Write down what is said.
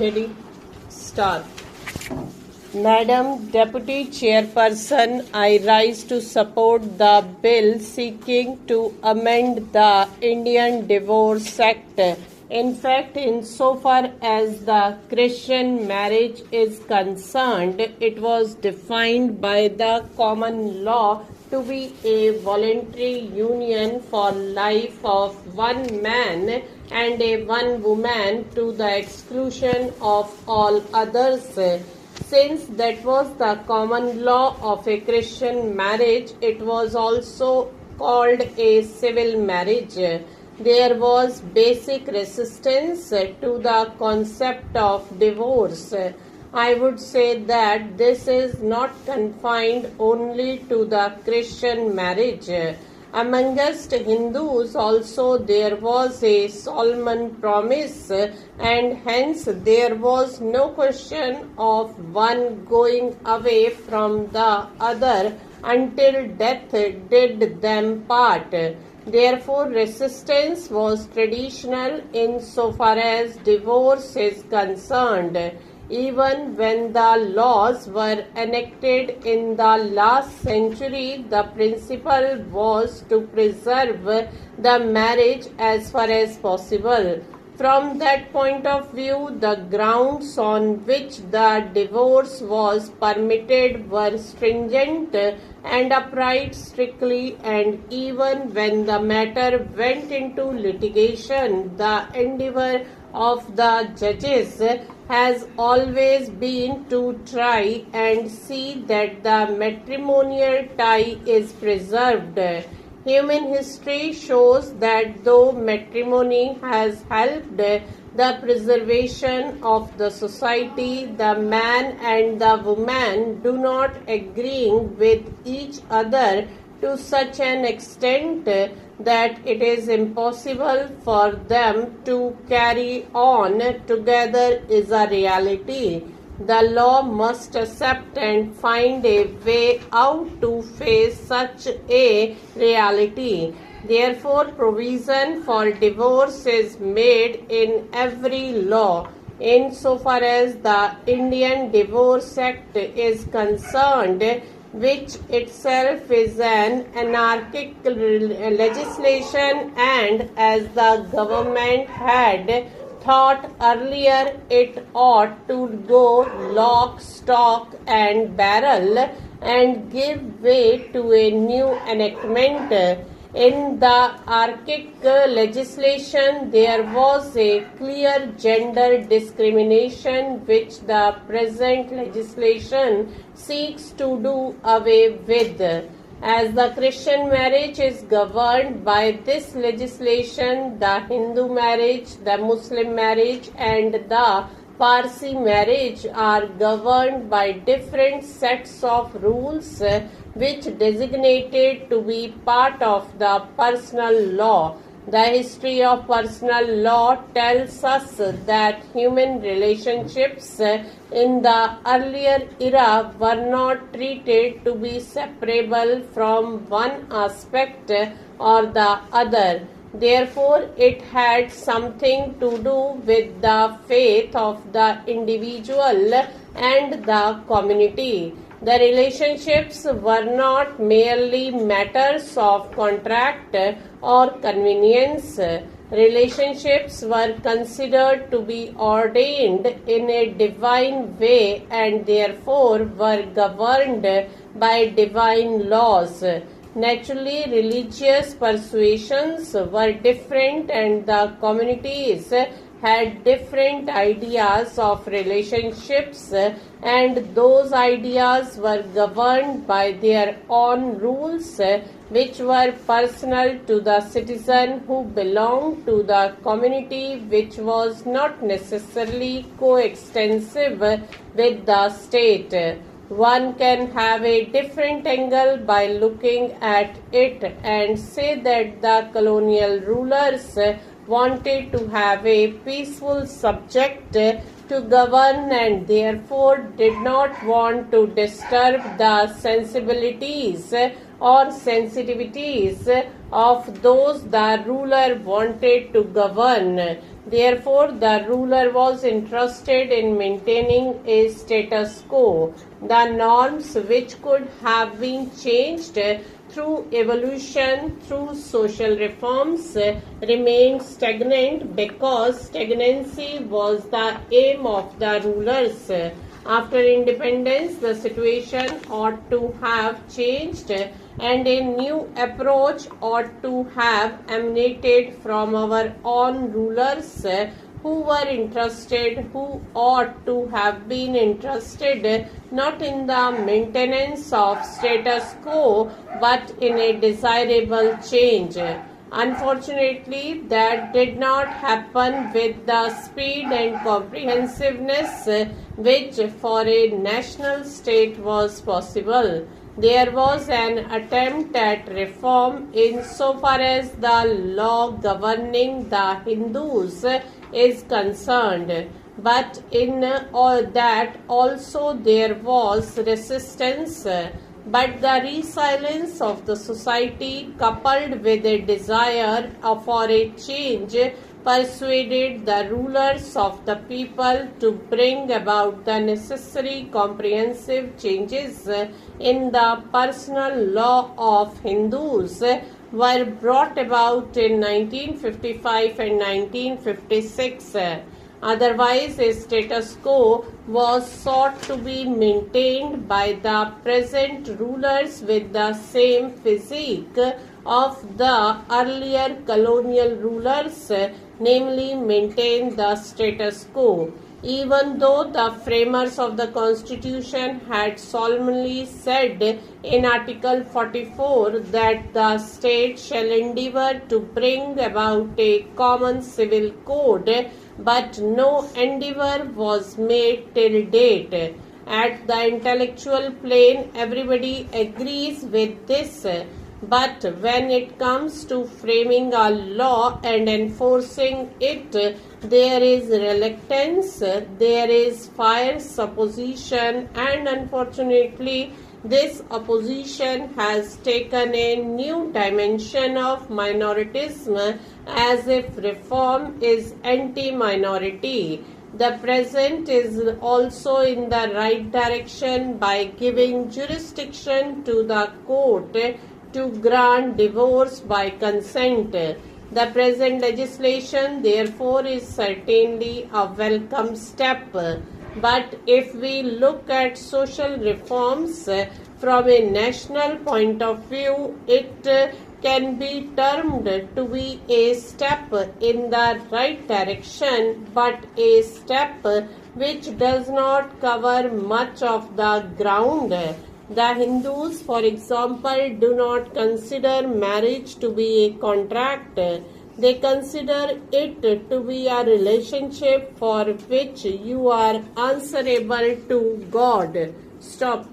Ready? Start. Madam Deputy Chairperson, I rise to support the bill seeking to amend the Indian Divorce Act. In fact, insofar as the Christian marriage is concerned, it was defined by the common law to be a voluntary union for life of one man and a one woman to the exclusion of all others. Since that was the common law of a Christian marriage, it was also called a civil marriage. There was basic resistance to the concept of divorce. I would say that this is not confined only to the Christian marriage. Amongst Hindus also there was a solemn promise, and hence there was no question of one going away from the other until death did them part. Therefore, resistance was traditional insofar as divorce is concerned. Even when the laws were enacted in the last century, the principle was to preserve the marriage as far as possible. From that point of view, the grounds on which the divorce was permitted were stringent and upright strictly, and even when the matter went into litigation, the endeavor of the judges has always been to try and see that the matrimonial tie is preserved. Human history shows that though matrimony has helped the preservation of the society, the man and the woman do not agreeing with each other to such an extent that it is impossible for them to carry on together is a reality. The law must accept and find a way out to face such a reality. Therefore, provision for divorce is made in every law. Insofar as the Indian Divorce Act is concerned, which itself is an anarchic legislation, and as the government had thought earlier it ought to go lock, stock and barrel and give way to a new enactment. In the archaic legislation, there was a clear gender discrimination which the present legislation seeks to do away with. As the Christian marriage is governed by this legislation, the Hindu marriage, the Muslim marriage and the Parsi marriage are governed by different sets of rules which designated to be part of the personal law. The history of personal law tells us that human relationships in the earlier era were not treated to be separable from one aspect or the other. Therefore, it had something to do with the faith of the individual and the community. The relationships were not merely matters of contract or convenience. Relationships were considered to be ordained in a divine way and therefore were governed by divine laws. Naturally, religious persuasions were different and the communities had different ideas of relationships, and those ideas were governed by their own rules which were personal to the citizen who belonged to the community, which was not necessarily coextensive with the state. One can have a different angle by looking at it and say that the colonial rulers wanted to have a peaceful subject to govern and therefore did not want to disturb the sensibilities or sensitivities of those the ruler wanted to govern. Therefore, the ruler was interested in maintaining a status quo. The norms which could have been changed through evolution, through social reforms, remained stagnant because stagnancy was the aim of the rulers. After independence, the situation ought to have changed and a new approach ought to have emanated from our own rulers who were interested, who ought to have been interested not in the maintenance of status quo but in a desirable change. Unfortunately, that did not happen with the speed and comprehensiveness which for a national state was possible. There was an attempt at reform insofar as the law governing the Hindus is concerned, but in all that also there was resistance. But the resilience of the society, coupled with a desire for a change, persuaded the rulers of the people to bring about the necessary comprehensive changes in the personal law of Hindus were brought about in 1955 and 1956. Otherwise, a status quo was sought to be maintained by the present rulers with the same physique of the earlier colonial rulers, namely maintain the status quo. Even though the framers of the Constitution had solemnly said in Article 44 that the state shall endeavour to bring about a common civil code, but no endeavour was made till date. At the intellectual plane, everybody agrees with this. But when it comes to framing a law and enforcing it, there is reluctance, there is fierce opposition, and unfortunately, this opposition has taken a new dimension of minoritism, as if reform is anti-minority. The present is also in the right direction by giving jurisdiction to the court to grant divorce by consent. The present legislation, therefore, is certainly a welcome step. But if we look at social reforms from a national point of view, it can be termed to be a step in the right direction, but a step which does not cover much of the ground. The Hindus, for example, do not consider marriage to be a contract. They consider it to be a relationship for which you are answerable to God. Stop.